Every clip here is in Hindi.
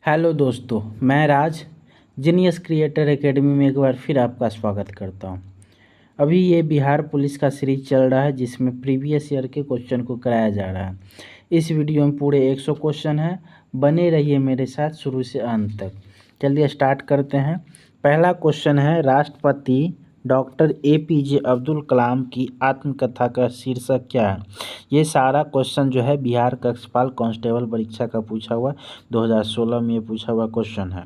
हेलो दोस्तों, मैं राज जीनियस क्रिएटर एकेडमी में एक बार फिर आपका स्वागत करता हूं। अभी ये बिहार पुलिस का सीरीज चल रहा है जिसमें प्रीवियस ईयर के क्वेश्चन को कराया जा रहा है। इस वीडियो में पूरे 100 क्वेश्चन हैं। बने रहिए मेरे साथ शुरू से अंत तक। चलिए स्टार्ट करते हैं। पहला क्वेश्चन है, राष्ट्रपति डॉक्टर APJ अब्दुल कलाम की आत्मकथा का शीर्षक क्या है। ये सारा क्वेश्चन जो है बिहार कक्षपाल कांस्टेबल परीक्षा का पूछा हुआ 2016 में ये पूछा हुआ क्वेश्चन है।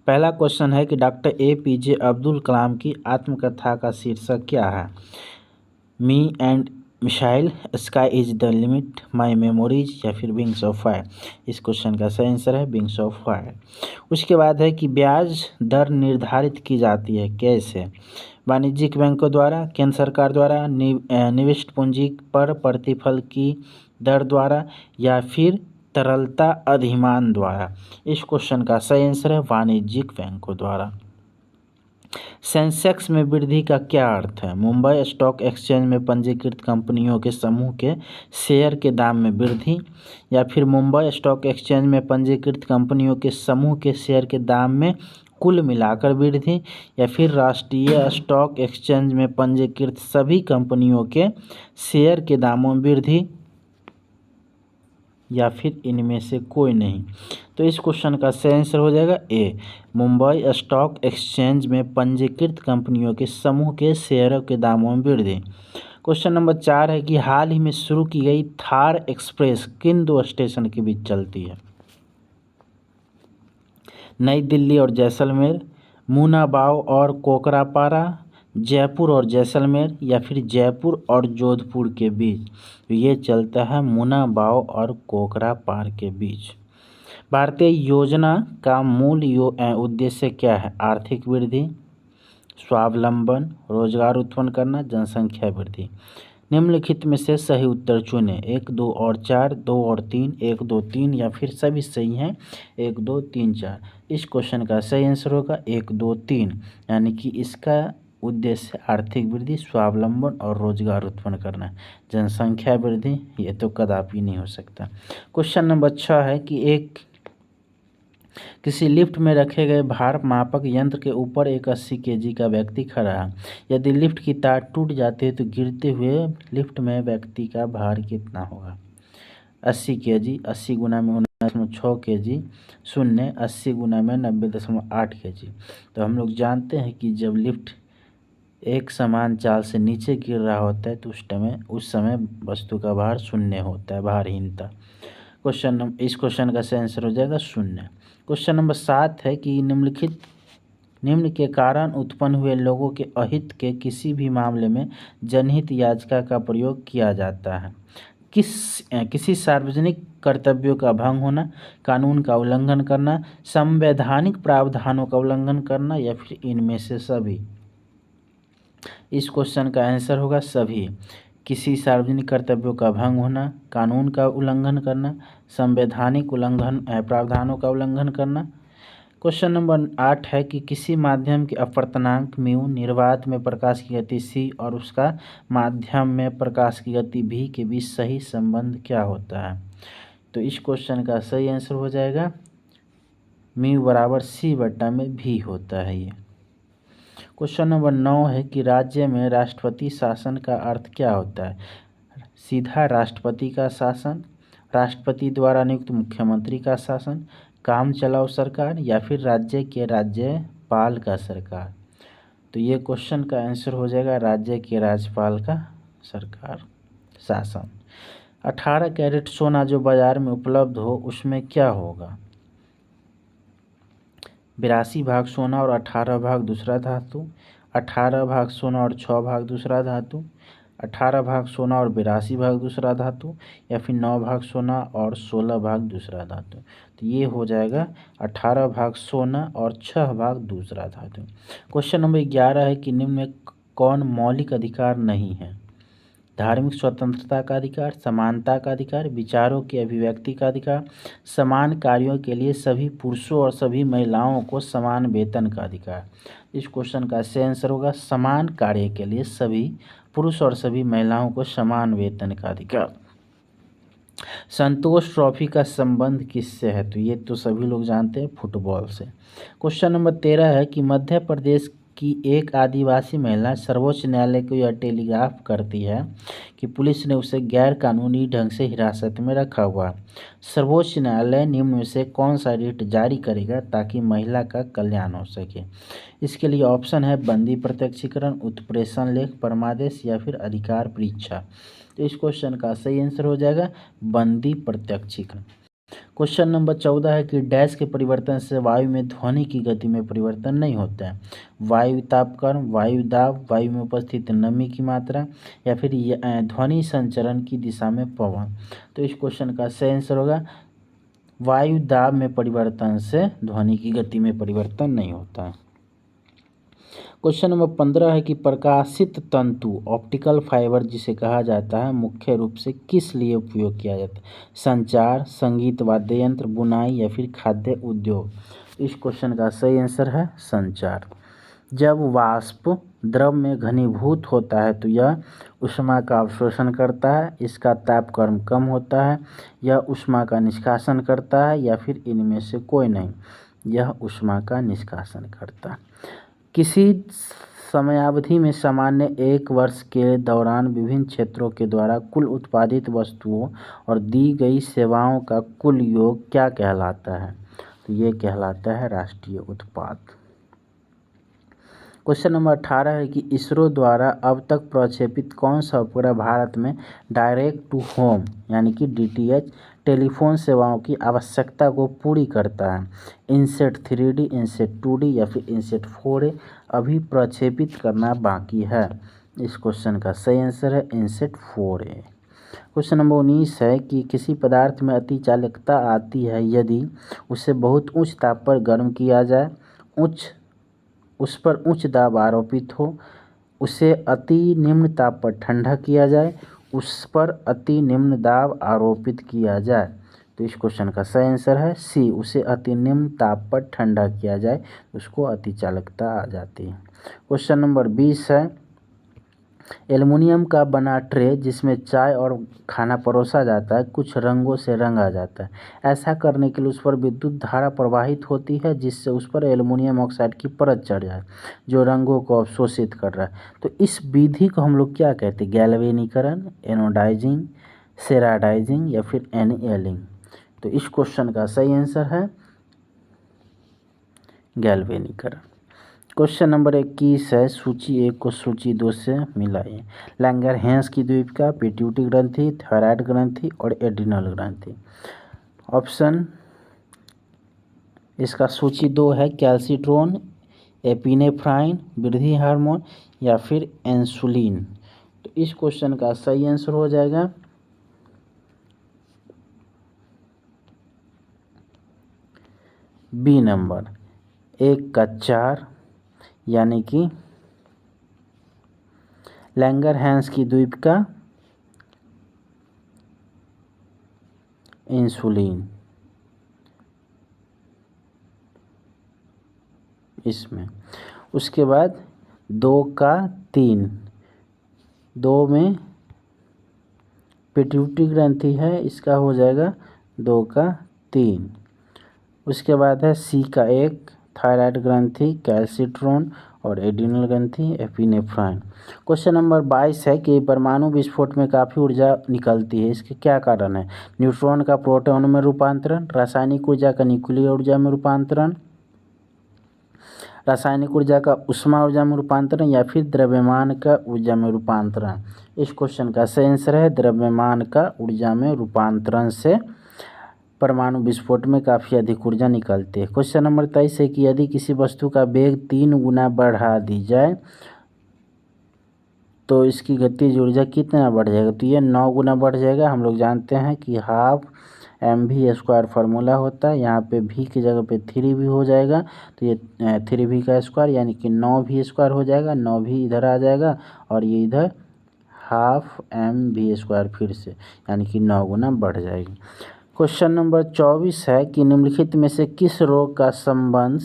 पहला क्वेश्चन है कि डॉक्टर APJ अब्दुल कलाम की आत्मकथा का शीर्षक क्या है। Me and missile, sky is the limit, my memories या फिर विंग्स ऑफ फायर। इस क्वेश्चन का सही आंसर है विंग्स ऑफ फायर। उसके बाद है कि ब्याज दर निर्धारित की जाती है कैसे। वाणिज्यिक बैंकों द्वारा, केंद्र सरकार द्वारा, निवेश पूंजी पर प्रतिफल की दर द्वारा या फिर तरलता अधिमान द्वारा। इस क्वेश्चन का सही आंसर है वाणिज्यिक बैंकों द्वारा। सेंसेक्स में वृद्धि का क्या अर्थ है। मुंबई स्टॉक एक्सचेंज में पंजीकृत कंपनियों के समूह के शेयर के दाम में वृद्धि, या फिर मुंबई स्टॉक एक्सचेंज में पंजीकृत कंपनियों के समूह के शेयर के दाम में कुल मिलाकर वृद्धि, या फिर राष्ट्रीय स्टॉक एक्सचेंज में पंजीकृत सभी कंपनियों के शेयर के दामों में वृद्धि, या फिर इनमें से कोई नहीं। तो इस क्वेश्चन का सही आंसर हो जाएगा ए, मुंबई स्टॉक एक्सचेंज में पंजीकृत कंपनियों के समूह के शेयरों के दामों में वृद्धि। क्वेश्चन नंबर 4 है कि हाल ही में शुरू की गई थार एक्सप्रेस किन दो स्टेशन के बीच चलती है। नई दिल्ली और जैसलमेर, मुनाबाव और कोकरापारा, जयपुर और जैसलमेर, या फिर जयपुर और जोधपुर के बीच। तो ये चलता है मुनाबाव और कोकरापार के बीच। भारतीय योजना का मूल उद्देश्य क्या है। आर्थिक वृद्धि, स्वावलंबन, रोजगार उत्पन्न करना, जनसंख्या वृद्धि। निम्नलिखित में से सही उत्तर चुनें। 1, 2 और 4, 2 और 3, 1, 2, 3, या फिर सभी सही हैं 1, 2, 3, 4। इस क्वेश्चन का सही आंसर होगा 1, 2, 3, यानी कि इसका उद्देश्य आर्थिक वृद्धि, स्वावलंबन और रोजगार उत्पन्न करना है। जनसंख्या वृद्धि ये तो कदापि नहीं हो सकता। क्वेश्चन नंबर 6 है कि किसी लिफ्ट में रखे गए भार मापक यंत्र के ऊपर एक 80 kg का व्यक्ति खड़ा है। यदि लिफ्ट की तार टूट जाती है तो गिरते हुए लिफ्ट में व्यक्ति का भार कितना होगा। 80 kg, 80 गुना में 19.6 kg, शून्य 80 गुना में 90.8 kg। तो हम लोग जानते हैं कि जब लिफ्ट एक समान चाल से नीचे गिर रहा होता है तो उस समय वस्तु का भार शून्य होता है, भारहीनता। इस क्वेश्चन का सही आंसर हो जाएगा शून्य। क्वेश्चन नंबर 7 है कि निम्न के कारण उत्पन्न हुए लोगों के अहित के किसी भी मामले में जनहित याचिका का प्रयोग किया जाता है। किसी सार्वजनिक कर्तव्यों का भंग होना, कानून का उल्लंघन करना, संवैधानिक प्रावधानों का उल्लंघन करना, या फिर इनमें से सभी। इस क्वेश्चन का आंसर होगा सभी। किसी सार्वजनिक कर्तव्यों का भंग होना, कानून का उल्लंघन करना, संवैधानिक प्रावधानों का उल्लंघन करना। क्वेश्चन नंबर 8 है कि किसी माध्यम के अपवर्तनांक म्यू, निर्वात में प्रकाश की गति c और उसका माध्यम में प्रकाश की गति v के बीच सही संबंध क्या होता है। तो इस क्वेश्चन का सही आंसर हो जाएगा म्यू बराबर c/v होता है ये। क्वेश्चन नंबर 9 है कि राज्य में राष्ट्रपति शासन का अर्थ क्या होता है। सीधा राष्ट्रपति का शासन, राष्ट्रपति द्वारा नियुक्त मुख्यमंत्री का शासन, काम चलाओ सरकार, या फिर राज्य के राज्यपाल का सरकार। तो ये क्वेश्चन का आंसर हो जाएगा राज्य के राज्यपाल का सरकार शासन। 18 कैरेट सोना जो बाजार में उपलब्ध हो उसमें क्या होगा। 82 भाग सोना और 18 भाग दूसरा धातु, 18 भाग सोना और 6 भाग दूसरा धातु, 18 भाग सोना और 82 भाग दूसरा धातु, या फिर 9 भाग सोना और 16 भाग दूसरा धातु। तो ये हो जाएगा 18 भाग सोना और 6 भाग दूसरा धातु। क्वेश्चन नंबर 11 है कि निम्न में कौन मौलिक अधिकार नहीं है। धार्मिक स्वतंत्रता का अधिकार, समानता का अधिकार, विचारों की अभिव्यक्ति का अधिकार, समान कार्यों के लिए सभी पुरुषों और सभी महिलाओं को समान वेतन का अधिकार। इस क्वेश्चन का सही आंसर होगा समान कार्य के लिए सभी पुरुष और सभी महिलाओं को समान वेतन का अधिकार। संतोष ट्रॉफी का संबंध किससे है? तो ये तो सभी लोग जानते हैं, फुटबॉल से। क्वेश्चन नंबर 13 है कि मध्य प्रदेश की एक आदिवासी महिला सर्वोच्च न्यायालय को यह टेलीग्राफ करती है कि पुलिस ने उसे गैर कानूनी ढंग से हिरासत में रखा हुआ। सर्वोच्च न्यायालय निम्न में से कौन सा रिट जारी करेगा ताकि महिला का कल्याण हो सके? इसके लिए ऑप्शन है बंदी प्रत्यक्षीकरण, उत्प्रेषण लेख, परमादेश या फिर अधिकार परीक्षा। तो इस क्वेश्चन का सही आंसर हो जाएगा बंदी प्रत्यक्षीकरण। क्वेश्चन नंबर 14 है कि डैश के परिवर्तन से वायु में ध्वनि की गति में परिवर्तन नहीं होता है। वायु तापक्रम, वायु दाब, वायु में उपस्थित नमी की मात्रा या फिर ध्वनि संचरण की दिशा में पवन। तो इस क्वेश्चन का सही आंसर होगा वायु दाब में परिवर्तन से ध्वनि की गति में परिवर्तन नहीं होता है। क्वेश्चन नंबर 15 है कि प्रकाशित तंतु ऑप्टिकल फाइबर जिसे कहा जाता है मुख्य रूप से किस लिए उपयोग किया जाता है? संचार, संगीत, वाद्य यंत्र, बुनाई या फिर खाद्य उद्योग। इस क्वेश्चन का सही आंसर है संचार। जब वाष्प द्रव में घनीभूत होता है तो यह ऊष्मा का अवशोषण करता है, इसका तापक्रम कम होता है, यह ऊष्मा का निष्कासन करता है या फिर इनमें से कोई नहीं, यह ऊष्मा का निष्कासन करता है। किसी समयावधि में सामान्य 1 वर्ष के दौरान विभिन्न क्षेत्रों के द्वारा कुल उत्पादित वस्तुओं और दी गई सेवाओं का कुल योग क्या कहलाता है? तो ये कहलाता है राष्ट्रीय उत्पाद। क्वेश्चन नंबर 18 है कि इसरो द्वारा अब तक प्रक्षेपित कौन सा उपग्रह भारत में डायरेक्ट टू होम यानी कि DTH टेलीफोन सेवाओं की आवश्यकता को पूरी करता है? इनसेट 3D, इनसेट 2D या फिर इनसेट 4A अभी प्रक्षेपित करना बाकी है। इस क्वेश्चन का सही आंसर है इनसेट 4A। क्वेश्चन नंबर 19 है कि किसी पदार्थ में अति चालकता आती है यदि उसे बहुत उच्च ताप पर गर्म किया जाए, उस पर उच्च दाब आरोपित हो, उसे अति निम्न ताप पर ठंडा किया जाए, उस पर अति निम्न दाब आरोपित किया जाए। तो इस क्वेश्चन का सही आंसर है सी, उसे अति निम्न ताप पर ठंडा किया जाए, उसको अति चालकता आ जाती है। क्वेश्चन नंबर 20 है एल्युमिनियम का बना ट्रे जिसमें चाय और खाना परोसा जाता है कुछ रंगों से रंगा जाता है। ऐसा करने के लिए उस पर विद्युत धारा प्रवाहित होती है जिससे उस पर एल्युमिनियम ऑक्साइड की परत चढ़ जाए जो रंगों को अवशोषित कर रहा है। तो इस विधि को हम लोग क्या कहते हैं? गैल्वेनीकरण, एनोडाइजिंग, सेराडाइजिंग या फिर एनीलिंग। तो इस क्वेश्चन का सही आंसर है गैल्वेनीकरण। क्वेश्चन नंबर 21 है सूची 1 को सूची 2 से मिलाइए। लैंगरहैंस की द्वीपिका, पिट्यूटरी ग्रंथि, थायराइड ग्रंथि और एड्रिनल ग्रंथि। ऑप्शन इसका सूची 2 है कैल्सिट्रोन, एपिनेफ्राइन, वृद्धि हार्मोन या फिर इंसुलिन। तो इस क्वेश्चन का सही आंसर हो जाएगा बी नंबर 1 का 4 यानी कि लैंगरहैंस की द्वीपिका, इंसुलिन इसमें। उसके बाद 2 का 3, 2 में पिट्यूटरी ग्रंथि है, इसका हो जाएगा 2 का 3। उसके बाद है सी का 1 थायराइड ग्रंथि, कैल्सिट्रोन और एड्रिनल ग्रंथि, एपिनेफ्राइन। क्वेश्चन नंबर 22 है कि परमाणु विस्फोट में काफ़ी ऊर्जा निकलती है, इसके क्या कारण है? न्यूट्रॉन का प्रोटॉन में रूपांतरण, रासायनिक ऊर्जा का न्यूक्लियर ऊर्जा में रूपांतरण, रासायनिक ऊर्जा का ऊष्मा ऊर्जा में रूपांतरण या फिर द्रव्यमान का ऊर्जा में रूपांतरण। इस क्वेश्चन का सही आंसर है द्रव्यमान का ऊर्जा में रूपांतरण से परमाणु विस्फोट में काफ़ी अधिक ऊर्जा निकलती है। क्वेश्चन नंबर 23 है कि यदि किसी वस्तु का वेग 3 गुना बढ़ा दी जाए तो इसकी गतिज ऊर्जा कितना बढ़ जाएगा? तो ये 9 गुना बढ़ जाएगा। हम लोग जानते हैं कि हाफ mv² फार्मूला होता है, यहाँ पे v की जगह पे 3v हो जाएगा, तो ये 3v का स्क्वायर यानी कि 9v² हो जाएगा। 9v इधर आ जाएगा और ये इधर हाफ mv² फिर से यानी कि 9 गुना बढ़ जाएगी। क्वेश्चन नंबर 24 है कि निम्नलिखित में से किस रोग का संबंध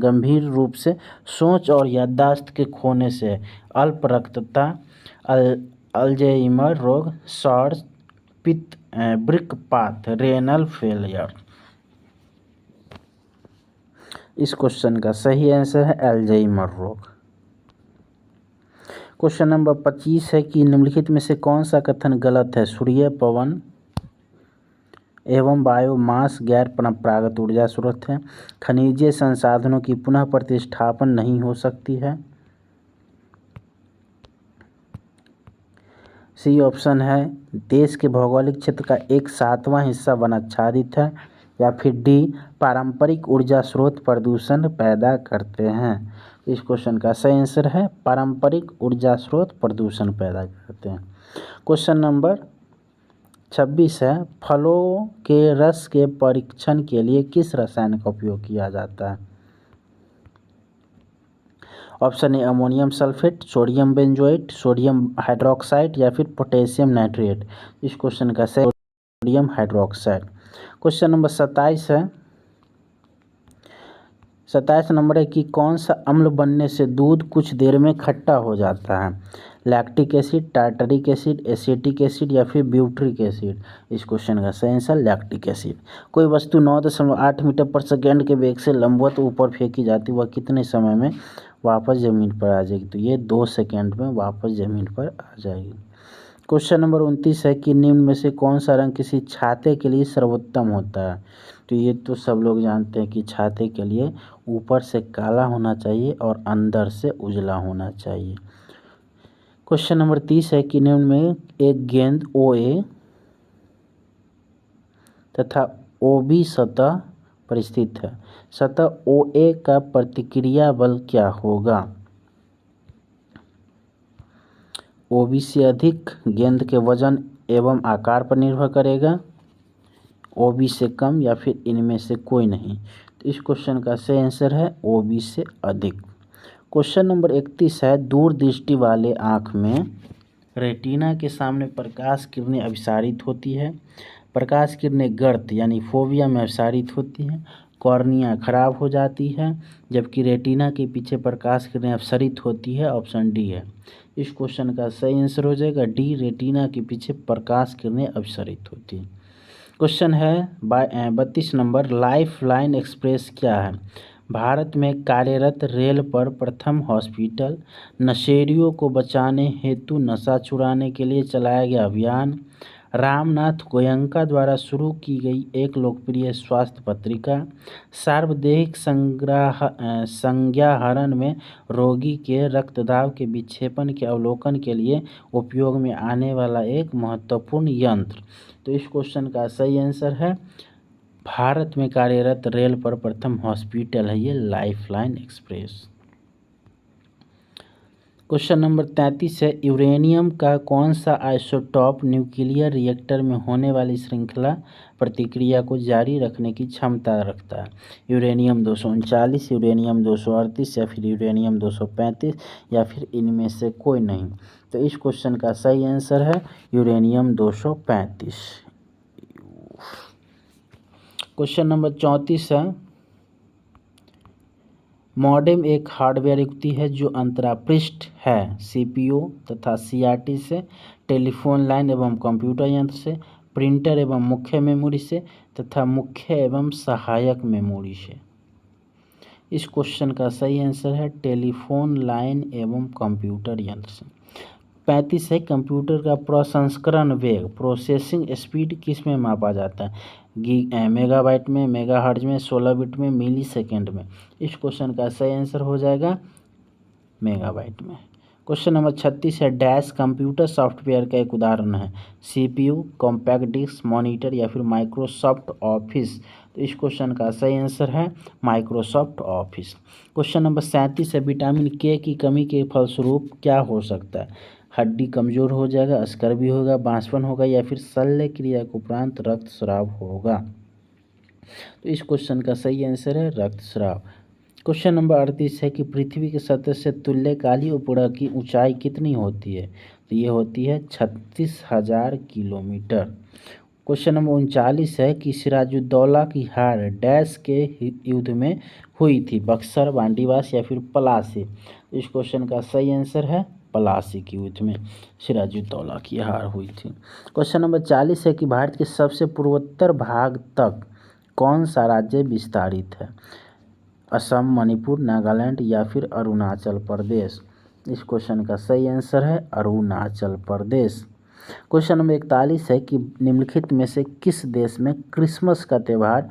गंभीर रूप से सोच और याददाश्त के खोने से? अल्प रक्तता, अल्जाइमर रोग, सॉर्स, पित्त ब्रिक पाथ रेनल फेलियर। इस क्वेश्चन का सही आंसर है अल्जाइमर रोग। क्वेश्चन नंबर 25 है कि निम्नलिखित में से कौन सा कथन गलत है। सूर्य, पवन एवं बायोमास गैर परंपरागत ऊर्जा स्रोत है। खनिजीय संसाधनों की पुनः प्रतिष्ठापन नहीं हो सकती है। सी ऑप्शन है देश के भौगोलिक क्षेत्र का 1/7वां हिस्सा वनाच्छादित है। या फिर डी पारंपरिक ऊर्जा स्रोत प्रदूषण पैदा करते हैं। इस क्वेश्चन का सही आंसर है पारंपरिक ऊर्जा स्रोत प्रदूषण पैदा करते हैं। क्वेश्चन नंबर 26 है फलों के रस के परीक्षण के लिए किस रसायन का उपयोग किया जाता है। Option A ammonium sulphate, sodium benzoate, sodium hydroxide या फिर पोटेशियम नाइट्रेट। इस क्वेश्चन का सही सोडियम हाइड्रोक्साइड। क्वेश्चन नंबर 27 है 27 नंबर है कि कौन सा अम्ल बनने से दूध कुछ देर में खट्टा हो जाता है। Lactic acid, tartaric acid, acetic acid या फिर ब्यूट्रिक एसिड। इस क्वेश्चन का सही आंसर लैक्टिक एसिड। कोई वस्तु 9.8 मीटर पर सेकेंड के वेग से लंबवत ऊपर फेंकी जाती है, वह कितने समय में वापस ज़मीन पर आ जाएगी। तो ये 2 सेकेंड में वापस ज़मीन पर आ जाएगी। क्वेश्चन नंबर 29 है कि निम्न में से कौन सा रंग किसी छाते के लिए सर्वोत्तम होता है। तो ये तो सब लोग जानते हैं कि छाते के लिए ऊपर से काला होना चाहिए और अंदर से उजला होना चाहिए। क्वेश्चन नंबर 30 है कि निम्न में एक गेंद OA तथा OB सतह पर स्थित है। सतह OA का प्रतिक्रिया बल क्या होगा। OB से अधिक गेंद के वजन एवं आकार पर निर्भर करेगा, OB से कम या फिर इनमें से कोई नहीं। तो इस क्वेश्चन का सही आंसर है OB से अधिक। क्वेश्चन नंबर 31 है दूरदृष्टि वाले आँख में रेटिना के सामने प्रकाश किरणें अभिसारित होती है। प्रकाश किरणें गर्त यानी फोविया में अभिसारित होती हैं। कॉर्निया खराब हो जाती है जबकि रेटिना के पीछे प्रकाश किरणें अपसरित होती है। ऑप्शन डी है। इस क्वेश्चन का सही आंसर हो जाएगा डी रेटिना के पीछे प्रकाश किरणें अपसरित होती हैं। क्वेश्चन है 32 नंबर लाइफ लाइन एक्सप्रेस क्या है। भारत में कार्यरत रेल पर प्रथम हॉस्पिटल। नशेड़ियों को बचाने हेतु नशा छुड़ाने के लिए चलाया गया अभियान। रामनाथ गोयनका द्वारा शुरू की गई एक लोकप्रिय स्वास्थ्य पत्रिका। सार्वदेहिक संज्ञाहरण में रोगी के रक्तदाब के विक्षेपण के अवलोकन के लिए उपयोग में आने वाला एक महत्वपूर्ण यंत्र। तो इस क्वेश्चन का सही आंसर है भारत में कार्यरत रेल पर प्रथम हॉस्पिटल है ये लाइफलाइन एक्सप्रेस। क्वेश्चन नंबर 33 है यूरेनियम का कौन सा आइसोटॉप न्यूक्लियर रिएक्टर में होने वाली श्रृंखला प्रतिक्रिया को जारी रखने की क्षमता रखता है। यूरेनियम 239, यूरेनियम 238 या फिर यूरेनियम 235 या फिर इनमें से कोई नहीं। तो इस क्वेश्चन का सही आंसर है यूरेनियम 235। क्वेश्चन नंबर 34 है मॉडेम एक हार्डवेयर युक्ति है जो अंतरापृष्ठ है CPU तथा CRT से, टेलीफोन लाइन एवं कंप्यूटर यंत्र से, प्रिंटर एवं मुख्य मेमोरी से तथा मुख्य एवं सहायक मेमोरी से। इस क्वेश्चन का सही आंसर है टेलीफोन लाइन एवं कंप्यूटर यंत्र से। 35 है कंप्यूटर का प्रसंस्करण वेग प्रोसेसिंग स्पीड किस में मापा जाता है। मेगाबाइट में, मेगाहर्ट्ज में, 16 बिट में, मिली सेकेंड में। इस क्वेश्चन का सही आंसर हो जाएगा मेगाबाइट में। क्वेश्चन नंबर 36 है डैश कंप्यूटर सॉफ्टवेयर का एक उदाहरण है। CPU, कॉम्पैक्ट डिस्क, मॉनिटर या फिर माइक्रोसॉफ्ट ऑफिस। तो इस क्वेश्चन का सही आंसर है माइक्रोसॉफ्ट ऑफिस। क्वेश्चन नंबर 37 है विटामिन K की कमी के फलस्वरूप क्या हो सकता है। हड्डी कमज़ोर हो जाएगा, स्कर्वी होगा, बांझपन होगा या फिर शल्य क्रिया के उपरांत रक्तस्राव होगा। तो इस क्वेश्चन का सही आंसर है रक्तस्राव। क्वेश्चन नंबर 38 है कि पृथ्वी की सतह से तुल्यकालिक उपग्रह की ऊंचाई कितनी होती है। तो ये होती है 36,000 किलोमीटर। क्वेश्चन नंबर 39 है कि सिराजुद्दौला की हार डैश के युद्ध में हुई थी, बक्सर, बांडीवास या फिर पलासी। इस क्वेश्चन का सही आंसर है प्लासी के युद्ध में सिराजुद्दौला की हार हुई थी। क्वेश्चन नंबर 40 है कि भारत के सबसे पूर्वोत्तर भाग तक कौन सा राज्य विस्तारित है? असम, मणिपुर, नागालैंड या फिर अरुणाचल प्रदेश? इस क्वेश्चन का सही आंसर है अरुणाचल प्रदेश। क्वेश्चन नंबर 41 है कि निम्नलिखित में से किस देश में क्रिसमस का त्यौहार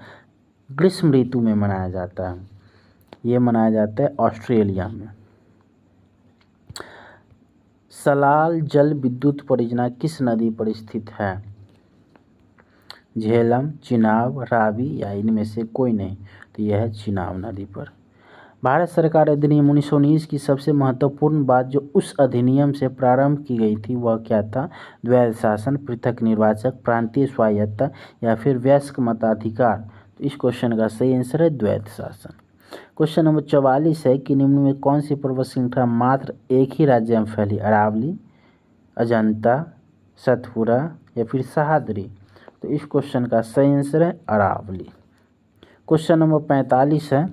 ग्रीष्म ऋतु में मनाया जाता है? ये मनाया जाता है ऑस्ट्रेलिया में। सलाल जल विद्युत परियोजना किस नदी पर स्थित है? झेलम, चिनाब, रावी या इनमें से कोई नहीं, तो यह है चिनाब नदी पर। भारत सरकार अधिनियम 1919 की सबसे महत्वपूर्ण बात जो उस अधिनियम से प्रारंभ की गई थी वह क्या था? द्वैध शासन, पृथक निर्वाचक, प्रांतीय स्वायत्तता या फिर वयस्क मताधिकार? तो इस क्वेश्चन का सही आंसर है द्वैध शासन। क्वेश्चन नंबर 44 है कि निम्न में कौन सी पर्वत श्रृंखला मात्र एक ही राज्य में फैली? अरावली, अजंता, सतपुरा या फिर सह्याद्री? तो इस क्वेश्चन का सही आंसर है अरावली। क्वेश्चन नंबर 45 है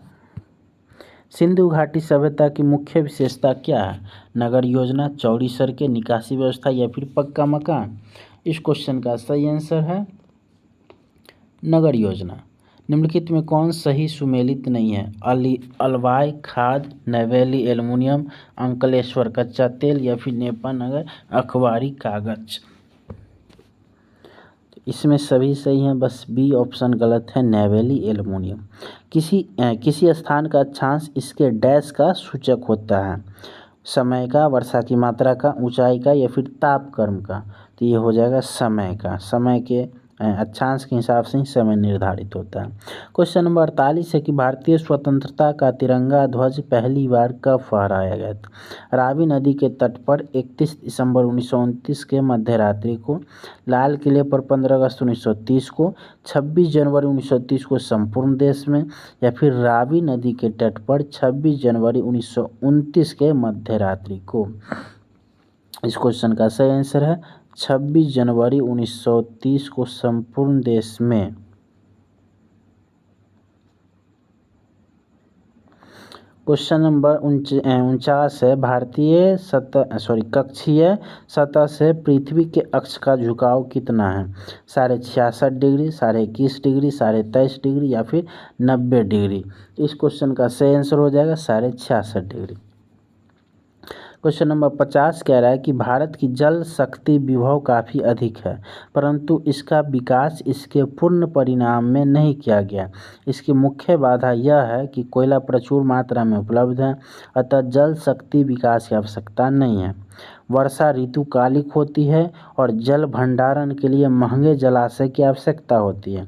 सिंधु घाटी सभ्यता की मुख्य विशेषता क्या है? नगर योजना, चौड़ी सड़कें, निकासी व्यवस्था या फिर पक्का मकान? इस क्वेश्चन का सही आंसर है नगर योजना। निम्नलिखित में कौन सही सुमेलित नहीं है? अलवाई खाद, नवेली एल्युमिनियम, अंकलेश्वर कच्चा तेल या फिर नेपानगर अखबारी कागज? इसमें सभी सही हैं, बस बी ऑप्शन गलत है, नेवेली एल्युमिनियम। किसी स्थान का अक्षांश इसके डैश का सूचक होता है? समय का, वर्षा की मात्रा का, ऊंचाई का या फिर तापक्रम का? तो ये हो जाएगा समय का। समय के अक्षांश के हिसाब से ही समय निर्धारित होता है। क्वेश्चन नंबर 48 है कि भारतीय स्वतंत्रता का तिरंगा ध्वज पहली बार कब फहराया गया था? रावी नदी के तट पर 31 दिसंबर 1929 के मध्य रात्रि को, लाल किले पर 15 अगस्त 1930 को, 26 जनवरी 1930 को संपूर्ण देश में या फिर रावी नदी के तट पर 26 जनवरी 1929 के मध्य रात्रि को? इस क्वेश्चन का सही आंसर है 26 जनवरी 1930 को संपूर्ण देश में। क्वेश्चन नंबर 49 है कक्षीय सतह से पृथ्वी के अक्ष का झुकाव कितना है? 66.5 डिग्री, 21.5 डिग्री, 23.5 डिग्री या फिर 90 डिग्री? इस क्वेश्चन का सही आंसर हो जाएगा 66.5 डिग्री। क्वेश्चन नंबर 50 कह रहा है कि भारत की जल शक्ति विभव काफ़ी अधिक है, परंतु इसका विकास इसके पूर्ण परिणाम में नहीं किया गया। इसकी मुख्य बाधा यह है कि कोयला प्रचुर मात्रा में उपलब्ध है, अतः जल शक्ति विकास की आवश्यकता नहीं है। वर्षा ऋतु कालिक होती है और जल भंडारण के लिए महंगे जलाशय की आवश्यकता होती है।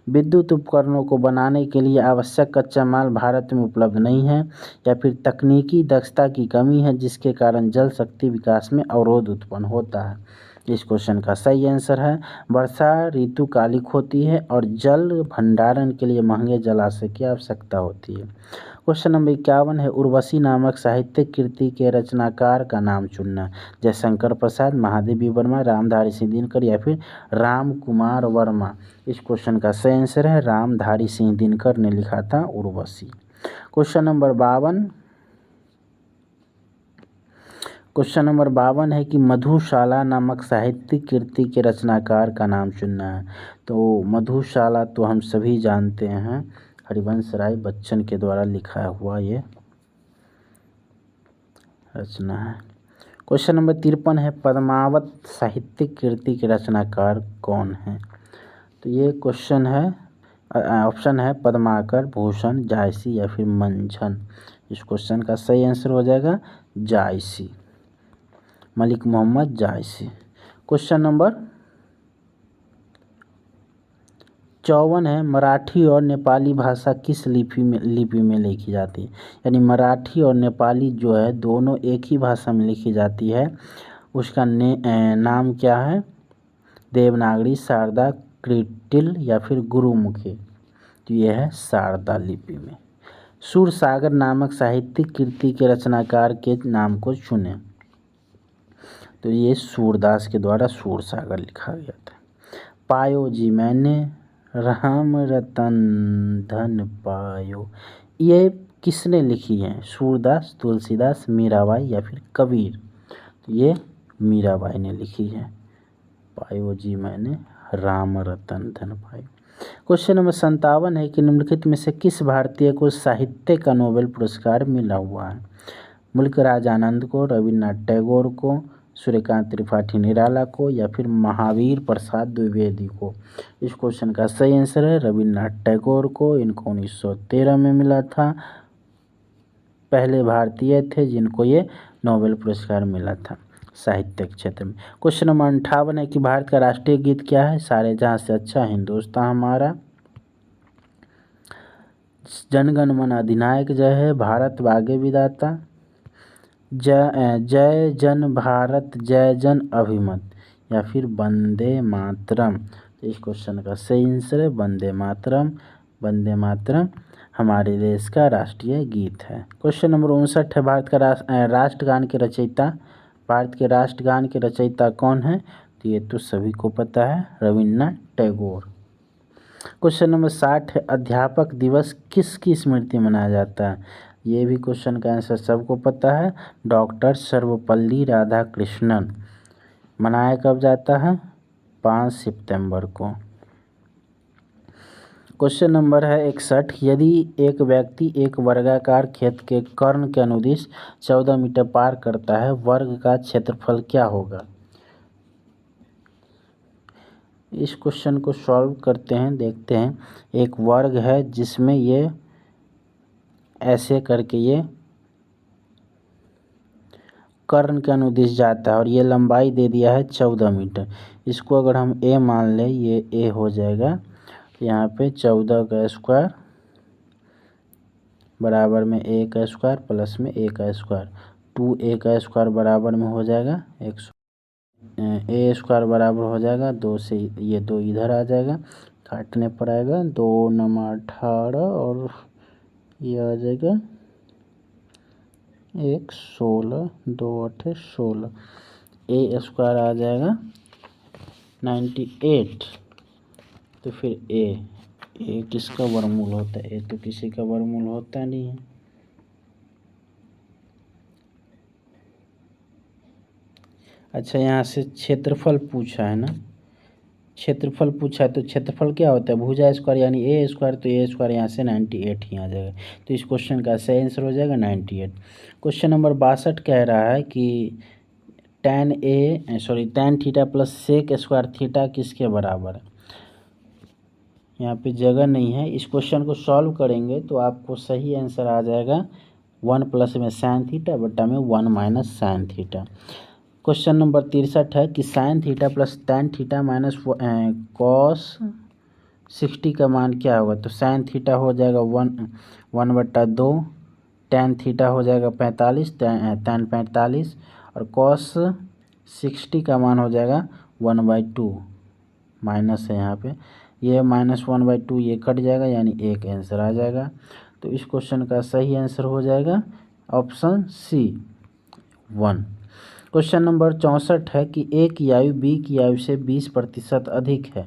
विद्युत उपकरणों को बनाने के लिए आवश्यक कच्चा माल भारत में उपलब्ध नहीं है या फिर तकनीकी दक्षता की कमी है, जिसके कारण जल शक्ति विकास में अवरोध उत्पन्न होता है। इस क्वेश्चन का सही आंसर है वर्षा ऋतु कालिक होती है और जल भंडारण के लिए महंगे जलाशय की आवश्यकता होती है। क्वेश्चन नंबर 51 है उर्वशी नामक साहित्यिक कृति के रचनाकार का नाम चुनना। जयशंकर प्रसाद, महादेवी वर्मा, रामधारी सिंह दिनकर या फिर राम कुमार वर्मा? इस क्वेश्चन का सही आंसर है रामधारी सिंह दिनकर ने लिखा था उर्वशी। क्वेश्चन नंबर 52 है कि मधुशाला नामक साहित्यिक कृति के रचनाकार का नाम चुनना है। तो मधुशाला तो हम सभी जानते हैं, हरिवंश राय बच्चन के द्वारा लिखा हुआ ये रचना है। क्वेश्चन नंबर 53 है पद्मावत साहित्यिक कृति के रचनाकार कौन है? तो ये क्वेश्चन है ऑप्शन है पद्माकर, भूषण, जायसी या फिर मंझन? इस क्वेश्चन का सही आंसर हो जाएगा जायसी, मलिक मोहम्मद जायसी। क्वेश्चन नंबर 54 है मराठी और नेपाली भाषा किस लिपि में लिखी जाती है? यानी मराठी और नेपाली जो है दोनों एक ही भाषा में लिखी जाती है, उसका नाम क्या है? देवनागरी, शारदा, कृटिल या फिर गुरुमुखी? तो यह है शारदा लिपि में। सूरसागर नामक साहित्यिक कृति के रचनाकार के नाम को चुनें। तो ये सूरदास के द्वारा सूरसागर लिखा गया था। पायो जी मैंने राम रतन धन पायो, ये किसने लिखी है? सूरदास, तुलसीदास, मीराबाई या फिर कबीर? ये मीराबाई ने लिखी है। पायो जी मैंने राम रतन धन पायो। क्वेश्चन नंबर 57 है कि निम्नलिखित में से किस भारतीय को साहित्य का नोबेल पुरस्कार मिला हुआ है? मुल्कराज आनंद को, रविन्द्रनाथ टैगोर को, सूर्यकांत त्रिपाठी निराला को, या फिर महावीर प्रसाद द्विवेदी को? इस क्वेश्चन का सही आंसर है रविन्द्रनाथ टैगोर को। इनको 1913 में मिला था। पहले भारतीय थे जिनको ये नोबेल पुरस्कार मिला था साहित्य के क्षेत्र में। क्वेश्चन नंबर 58 है कि भारत का राष्ट्रीय गीत क्या है? सारे जहां से अच्छा हिंदुस्तान हमारा, जनगण मन अधिनायक जय है, भारत भाग्य विधाता, जय जन भारत जय जन अभिमत, या फिर वंदे मातरम? तो इस क्वेश्चन का सही आंसर है वंदे मातरम। वंदे मातरम हमारे देश का राष्ट्रीय गीत है। क्वेश्चन नंबर 59 है भारत का राष्ट्रगान के रचयिता, भारत के राष्ट्रगान के रचयिता कौन है? तो ये तो सभी को पता है, रविन्द्रनाथ टैगोर। क्वेश्चन नंबर 60 है अध्यापक दिवस किसकी स्मृति मनाया जाता है? ये भी क्वेश्चन का आंसर सबको पता है, डॉक्टर सर्वपल्ली राधाकृष्णन। मनाया कब जाता है? 5 सितंबर को। क्वेश्चन नंबर है 61, यदि एक व्यक्ति एक वर्गाकार खेत के कर्ण के अनुदिश 14 मीटर पार करता है, वर्ग का क्षेत्रफल क्या होगा? इस क्वेश्चन को सॉल्व करते हैं, देखते हैं। एक वर्ग है जिसमें ये ऐसे करके ये कर्ण के अनुदिश जाता है और ये लंबाई दे दिया है 14 मीटर। इसको अगर हम ए मान लें, ये ए हो जाएगा। यहाँ पे 14 का स्क्वायर बराबर में ए का स्क्वायर प्लस में ए का स्क्वायर, 2a का स्क्वायर बराबर में हो जाएगा ए स्क्वायर बराबर हो जाएगा 2 से ये 2 इधर आ जाएगा, काटने पर आएगा 2 9 18 और ये आ जाएगा 1 16 2 8 16, ए स्क्वायर आ जाएगा 98। तो फिर ए किसका वर्गमूल होता है? ए तो किसी का वर्गमूल होता नहीं है। अच्छा, यहाँ से क्षेत्रफल पूछा है ना, क्षेत्रफल पूछा है तो क्षेत्रफल क्या होता है? भुजा स्क्वायर यानी ए स्क्वायर, तो ए स्क्वायर यहाँ से 98 ही आ जाएगा। तो इस क्वेश्चन का सही आंसर हो जाएगा 98। क्वेश्चन नंबर 62 कह रहा है कि tan theta plus sec square theta किसके बराबर है? यहाँ पे जगह नहीं है। इस क्वेश्चन को सॉल्व करेंगे तो आपको सही आंसर आ जाएगा 1 प्लस में साइन थीटा बटा में 1 minus sine theta. Question number 63 है कि sine theta plus tan theta minus cos 60 का मान क्या होगा? तो साइन थीटा हो जाएगा 1/2, टैन थीटा हो जाएगा 45, टैन 45, और कॉस 60 का मान हो जाएगा 1/2। माइनस है यहाँ पे, ये -1/2 ये कट जाएगा यानी एक आंसर आ जाएगा। तो इस क्वेश्चन का सही आंसर हो जाएगा ऑप्शन सी 1। क्वेश्चन नंबर 64 है कि ए की आयु बी की आयु से 20% अधिक है।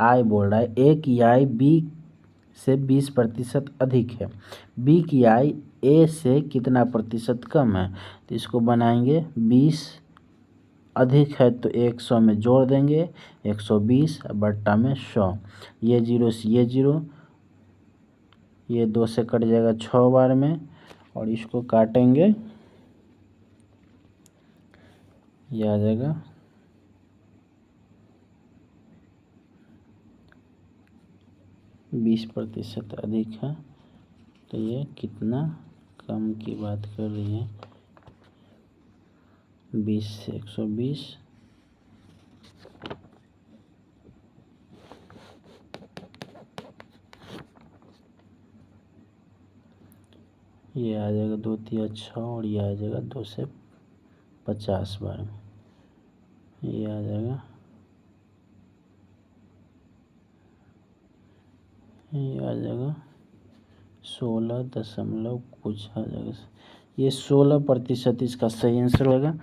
आई बोल रहा है, ए की आयु बी से 20% अधिक है, बी की आयु ए से कितना प्रतिशत कम है? तो इसको बनाएंगे 20 अधिक है तो 100 में जोड़ देंगे 120 बट्टा में 100, ये 0 से ये 0, ये 2 से कट जाएगा 6 बार में, और इसको काटेंगे ये आ जाएगा 20% अधिक है। तो ये कितना कम की बात कर रही है? 20 से 120, ये आ जाएगा 2 3 6, और ये आ जाएगा 2 से 50 बार में, ये आ जाएगा, ये आ जाएगा 16 दशमलव कुछ आ जाएगा, ये 16% इसका सही आंसर होगा।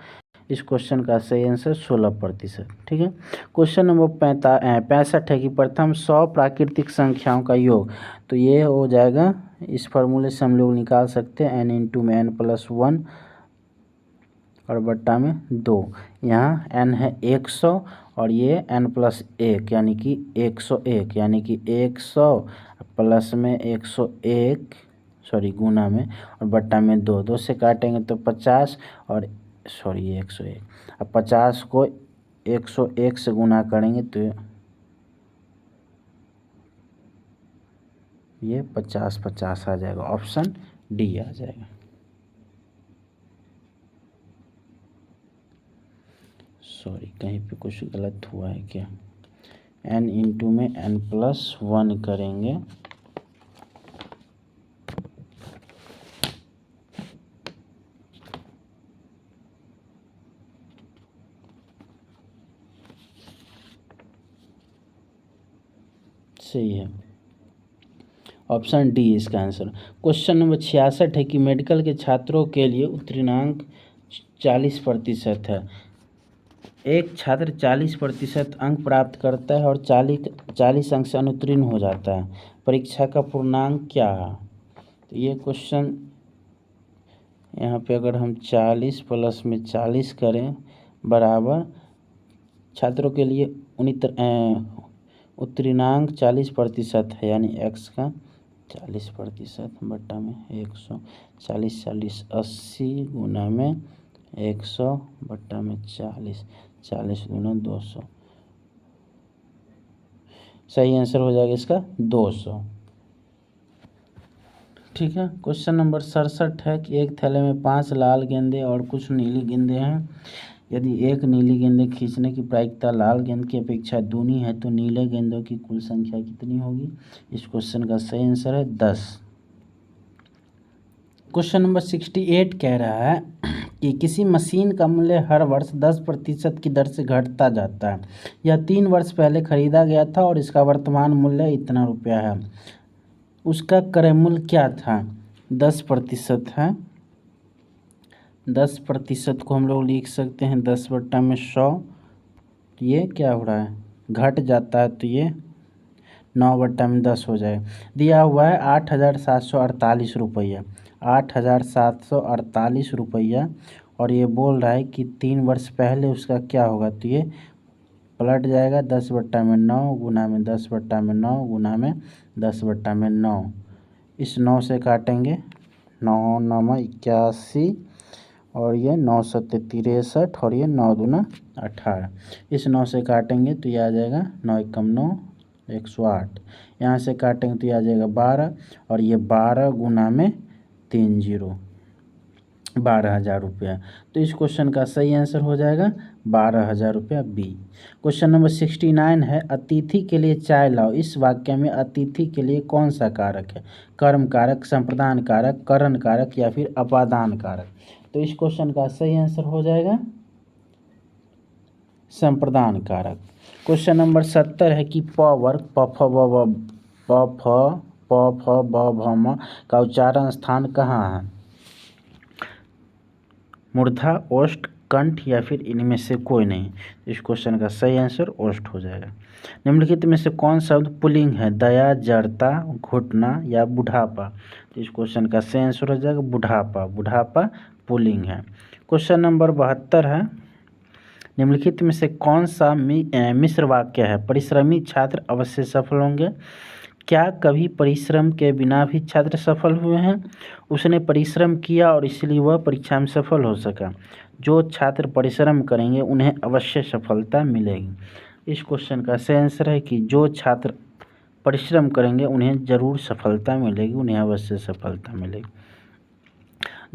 इस क्वेश्चन का सही आंसर 16%। ठीक है। क्वेश्चन नंबर 65 है कि प्रथम 100 प्राकृतिक संख्याओं का योग, तो ये हो जाएगा, इस फार्मूले से हम लोग निकाल सकते हैं n × n + 1 और बट्टा में 2। यहाँ n है 100 और ये n+1 यानी कि 101, यानी कि 100 प्लस में 101 गुना में और बट्टा में 2। 2 से काटेंगे तो 50 और 101। अब 50 को 101 से गुना करेंगे तो ये 50 आ जाएगा। ऑप्शन डी आ जाएगा। कहीं पे कुछ गलत हुआ है क्या? n इंटू में n+1 करेंगे सही है। ऑप्शन डी इसका आंसर। क्वेश्चन नंबर 66 है कि मेडिकल के छात्रों के लिए उत्तीर्णांक 40% है। एक छात्र 40% अंक प्राप्त करता है और 40 अंक से अनुत्तीर्ण हो जाता है। परीक्षा का पूर्णांक क्या है? तो ये क्वेश्चन यहाँ पे अगर हम 40 प्लस में 40 करें बराबर छात्रों के लिए उत्तीर्णांक 40% है, यानी x का 40% बट्टा में 100, 40 40 80 गुना में 100 बट्टा में 40, 40 गुना 200। सही आंसर हो जाएगा इसका 200। ठीक है। क्वेश्चन नंबर 67 है कि एक थैले में 5 लाल गेंदे और कुछ नीली गेंदे हैं। यदि एक नीली गेंदे खींचने की प्रायिकता लाल गेंद की अपेक्षा दूनी है तो नीले गेंदों की कुल संख्या कितनी होगी? इस क्वेश्चन का सही आंसर है 10। क्वेश्चन नंबर 68 कह रहा है कि किसी मशीन का मूल्य हर वर्ष 10% की दर से घटता जाता है। यह 3 वर्ष पहले खरीदा गया था और इसका वर्तमान मूल्य इतना रुपया है। उसका क्रय मूल्य क्या था? 10% है। 10% को हम लोग लिख सकते हैं 10 बट्टा में 100। ये क्या हो रहा है? घट जाता है तो ये 9 बट्टा में 10 हो जाएगा। दिया हुआ है 8,748 रुपया, 8,748 रुपया। और ये बोल रहा है कि 3 वर्ष पहले उसका क्या होगा? तो ये पलट जाएगा 10 बट्टा में 9 गुना में 10 बट्टा में 9 गुना में 10 बट्टा में 9। इस 9 से काटेंगे 9 9 81 और ये 9 7 63 और ये 9 दूना 18। इस 9 से काटेंगे तो ये आ जाएगा 9 एकम 9 108। यहाँ से काटेंगे तो ये आ जाएगा 12 और ये 12 गुना में 30 12,000 रुपया। तो इस क्वेश्चन का सही आंसर हो जाएगा 12,000 रुपया बी। क्वेश्चन नंबर 69 है अतिथि के लिए चाय लाओ। इस वाक्य में अतिथि के लिए कौन सा कारक है? कर्म कारक, संप्रदान कारक, करण कारक या फिर अपादान कारक? तो इस क्वेश्चन का सही आंसर हो जाएगा संप्रदान कारक। क्वेश्चन नंबर 70 है कि प वर्ग प फ ब भ म का उच्चारण स्थान कहाँ है? मूर्धा, ओष्ठ, कंठ या फिर इनमें से कोई नहीं। इस क्वेश्चन का सही आंसर ओष्ठ हो जाएगा। निम्नलिखित में से कौन शब्द पुल्लिंग है? दया, जड़ता, घुटना या बुढ़ापा? तो इस क्वेश्चन का सही आंसर हो जाएगा बुढ़ापा। बुढ़ापा पुल्लिंग है। क्वेश्चन नंबर 72 है निम्नलिखित में से कौन सा मिश्र वाक्य है? परिश्रमी छात्र अवश्य सफल होंगे। क्या कभी परिश्रम के बिना भी छात्र सफल हुए हैं? उसने परिश्रम किया और इसलिए वह परीक्षा में सफल हो सका। जो छात्र परिश्रम करेंगे उन्हें अवश्य सफलता मिलेगी। इस क्वेश्चन का सही आंसर है कि जो छात्र परिश्रम करेंगे उन्हें जरूर सफलता मिलेगी, उन्हें अवश्य सफलता मिलेगी।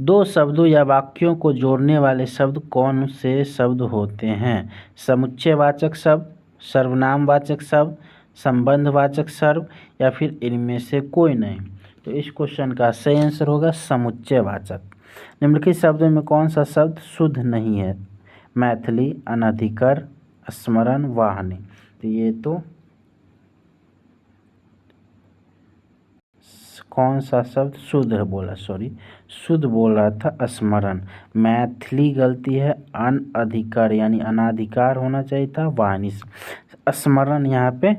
दो शब्दों या वाक्यों को जोड़ने वाले शब्द कौन से शब्द होते हैं? समुच्चयवाचक शब्द, सर्वनामवाचक शब्द, संबंधवाचक शब्द या फिर इनमें से कोई नहीं। तो इस क्वेश्चन का सही आंसर होगा समुच्चयवाचक। निम्नलिखित शब्दों में कौन सा शब्द शुद्ध नहीं है? मैथिली, अनधिकर, स्मरण, वाहनी। तो ये तो कौन सा शब्द शुद्ध है बोला? शुद्ध बोल रहा था स्मरण। मैथिली गलती है, अनधिकार यानी अनाधिकार होना चाहिए था, वाहनी। स्मरण यहाँ पे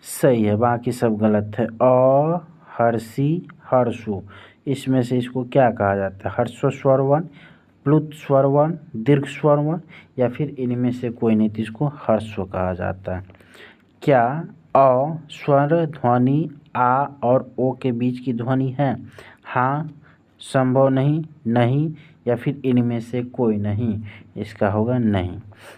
सही है, बाकी सब गलत है। हर्षी, हर्षु, इसमें से इसको क्या कहा जाता है? हर्षो स्वरवन, प्लुत स्वर वर्ण, दीर्घ स्वर वर्ण या फिर इनमें से कोई नहीं, तो इसको ह्रस्व कहा जाता है। क्या अ स्वर ध्वनि आ और ओ के बीच की ध्वनि है? हाँ, संभव नहीं, नहीं या फिर इनमें से कोई नहीं, इसका होगा नहीं।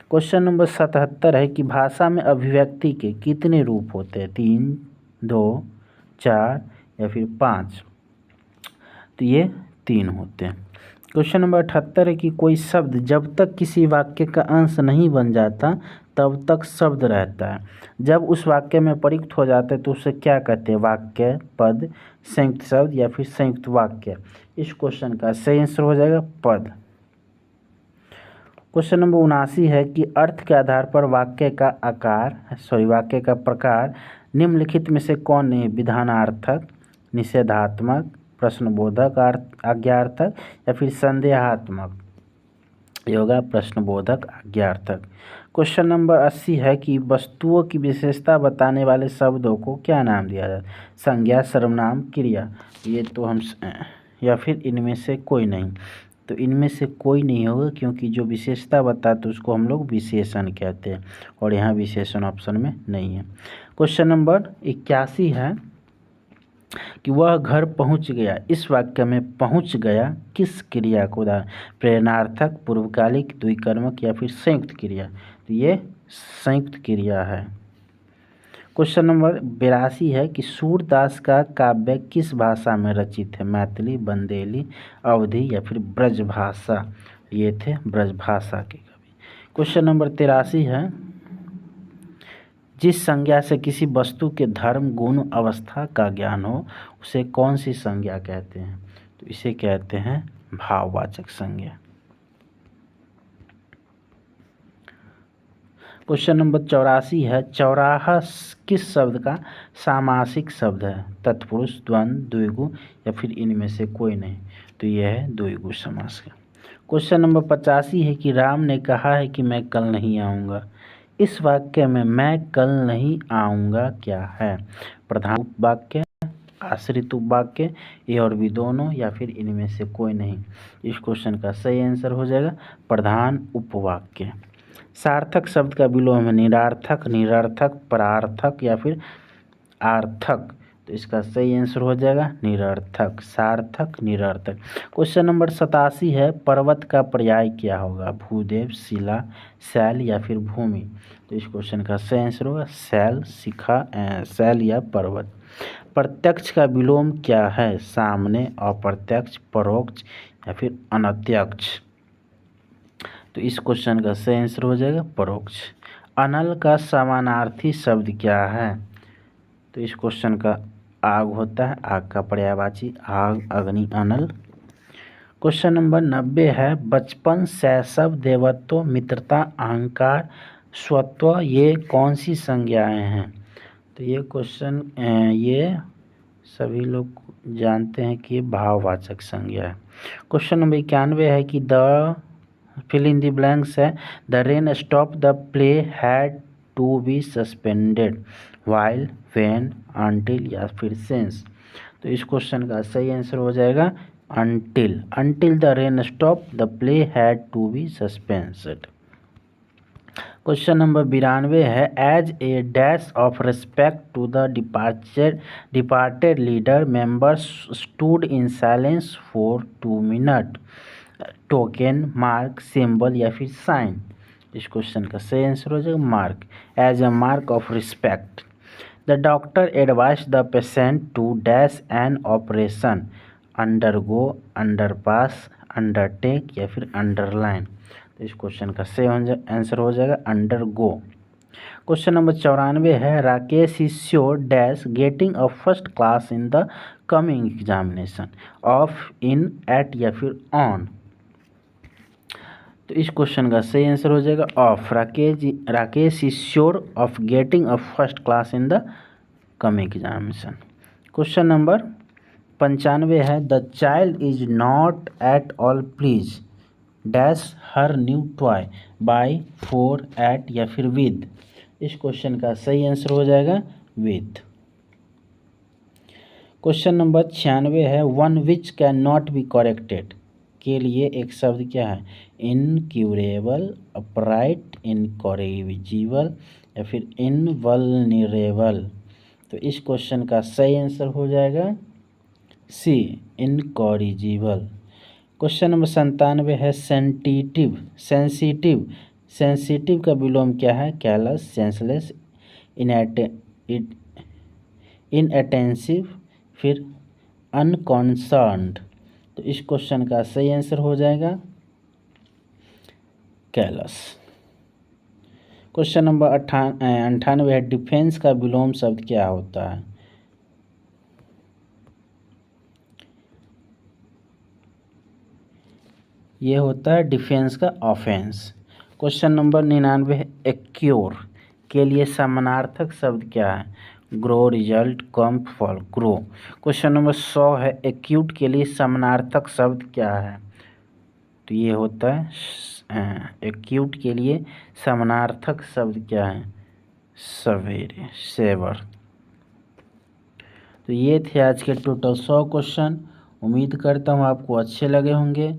क्वेश्चन नंबर 77 है कि भाषा में अभिव्यक्ति के कितने रूप होते हैं? 3, 2, 4 या फिर 5? तो ये 3 होते हैं। क्वेश्चन नंबर 78 है कि कोई शब्द जब तक किसी वाक्य का अंश नहीं बन जाता तब तक शब्द रहता है, जब उस वाक्य में प्रयुक्त हो जाता है तो उसे क्या कहते हैं? वाक्य, पद, संयुक्त शब्द या फिर संयुक्त वाक्य? इस क्वेश्चन का सही आंसर हो जाएगा पद। क्वेश्चन नंबर 79 है कि अर्थ के आधार पर वाक्य का प्रकार निम्नलिखित में से कौन नहीं? विधानार्थक, निषेधात्मक, प्रश्नबोधक, आज्ञार्थक या फिर संदेहात्मक? ये होगा प्रश्नबोधक, आज्ञार्थक। क्वेश्चन नंबर 80 है कि वस्तुओं की विशेषता बताने वाले शब्दों को क्या नाम दिया जाता है? संज्ञा, सर्वनाम, क्रिया? ये तो हम या फिर इनमें से कोई नहीं, तो इनमें से कोई नहीं होगा क्योंकि जो विशेषता बताते हैं उसको हम लोग विशेषण कहते हैं और यहाँ विशेषण ऑप्शन में नहीं है। क्वेश्चन नंबर 81 है कि वह घर पहुंच गया, इस वाक्य में पहुंच गया किस क्रिया को? उदाहरण प्रेरणार्थक, पूर्वकालिक, द्विकर्मक या फिर संयुक्त क्रिया? तो ये संयुक्त क्रिया है। क्वेश्चन नंबर 82 है कि सूरदास का काव्य किस भाषा में रचित है? मैथिली, बंदेली, अवधी या फिर ब्रजभाषा? ये थे ब्रजभाषा के कवि। क्वेश्चन नंबर 83 है जिस संज्ञा से किसी वस्तु के धर्म, गुण, अवस्था का ज्ञान हो उसे कौन सी संज्ञा कहते हैं? तो इसे कहते हैं भाववाचक संज्ञा। क्वेश्चन नंबर 84 है चौराहा किस शब्द का सामासिक शब्द है? तत्पुरुष, द्वंद्व, द्विगु या फिर इनमें से कोई नहीं, तो यह है द्विगु समास का। क्वेश्चन नंबर 85 है कि राम ने कहा है कि मैं कल नहीं आऊँगा, इस वाक्य में मैं कल नहीं आऊँगा क्या है? प्रधान उपवाक्य, आश्रित उपवाक्य, ए और बी दोनों या फिर इनमें से कोई नहीं? इस क्वेश्चन का सही आंसर हो जाएगा प्रधान उपवाक्य। सार्थक शब्द का विलोम है निरार्थक, निरर्थक, परार्थक या फिर आर्थक? तो इसका सही आंसर हो जाएगा निरर्थक, सार्थक, निरर्थक। क्वेश्चन नंबर 87 है पर्वत का पर्याय क्या होगा? भूदेव, शिला, शैल या फिर भूमि? तो इस क्वेश्चन का सही आंसर होगा शैल, शिखा, शैल या पर्वत। प्रत्यक्ष का विलोम क्या है? सामने, अप्रत्यक्ष, परोक्ष या फिर अनत्यक्ष? तो इस क्वेश्चन का सही आंसर हो जाएगा परोक्ष। अनल का समानार्थी शब्द क्या है? तो इस क्वेश्चन का आग होता है, आग का पर्यायवाची आग, अग्नि, अनल। क्वेश्चन नंबर 90 है बचपन, शैशव, देवत्व, मित्रता, अहंकार, स्वत्व ये कौन सी संज्ञाएं हैं? तो ये क्वेश्चन ये सभी लोग जानते हैं कि ये भाववाचक संज्ञा है। क्वेश्चन नंबर 91 है कि the fill in the blanks है the rain stop the play had to be suspended while, when, until या फिर सिंस? तो इस क्वेश्चन का सही आंसर हो जाएगा until the rain stop the play had to be suspended. Question number 92 है as a dash of respect to the departed leader members stood in silence for 2 minute? Token, mark, symbol या फिर साइन? इस क्वेश्चन का सही आंसर हो जाएगा mark, as a mark of respect. The doctor advise the patient to dash an operation? Undergo, underpass, undertake या फिर अंडरलाइन? तो इस क्वेश्चन का सही आंसर हो जाएगा अंडरगो। क्वेश्चन नंबर 94 है Rakesh is sure dash getting a first class in the coming examination? Of, in, at या फिर ऑन? तो इस क्वेश्चन का सही आंसर हो जाएगा of, Rakesh is sure of getting a first class in the coming examination. Question number 95 है the child is not at all please dash her new toy by, for, at या फिर विद? इस क्वेश्चन का सही आंसर हो जाएगा विद। क्वेश्चन नंबर 96 है one which can not be corrected के लिए एक शब्द क्या है? इनक्यूरेबल, अपराइट, इनकॉरिजिबल या फिर इनवल्नरेबल। तो इस क्वेश्चन का सही आंसर हो जाएगा सी, इनकॉरिजिबल। क्वेश्चन नंबर 97 है सेंसिटिव। सेंसिटिव का विलोम क्या है? कैलस, सेंसलेस, इनअटेंसिव, फिर अनकॉन्सर्न्ड। तो इस क्वेश्चन का सही आंसर हो जाएगा कैलस। क्वेश्चन नंबर 98 है डिफेंस का विलोम शब्द क्या होता है? ये होता है डिफेंस का ऑफेंस। क्वेश्चन नंबर 99 है एक्योर के लिए समानार्थक शब्द क्या है? ग्रो, रिजल्ट, कम, फॉल। ग्रो। क्वेश्चन नंबर 100 है एक्यूट के लिए समानार्थक शब्द क्या है? तो ये होता है एक्यूट के लिए समानार्थक शब्द क्या है? सवेरे, सेवर। तो ये थे आज के टोटल 100 क्वेश्चन। उम्मीद करता हूँ आपको अच्छे लगे होंगे।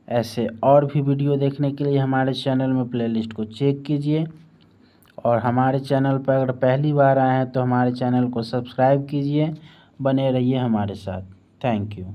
ऐसे और भी वीडियो देखने के लिए हमारे चैनल में प्लेलिस्ट को चेक कीजिए और हमारे चैनल पर अगर पहली बार आए हैं तो हमारे चैनल को सब्सक्राइब कीजिए। बने रहिए हमारे साथ। Thank you.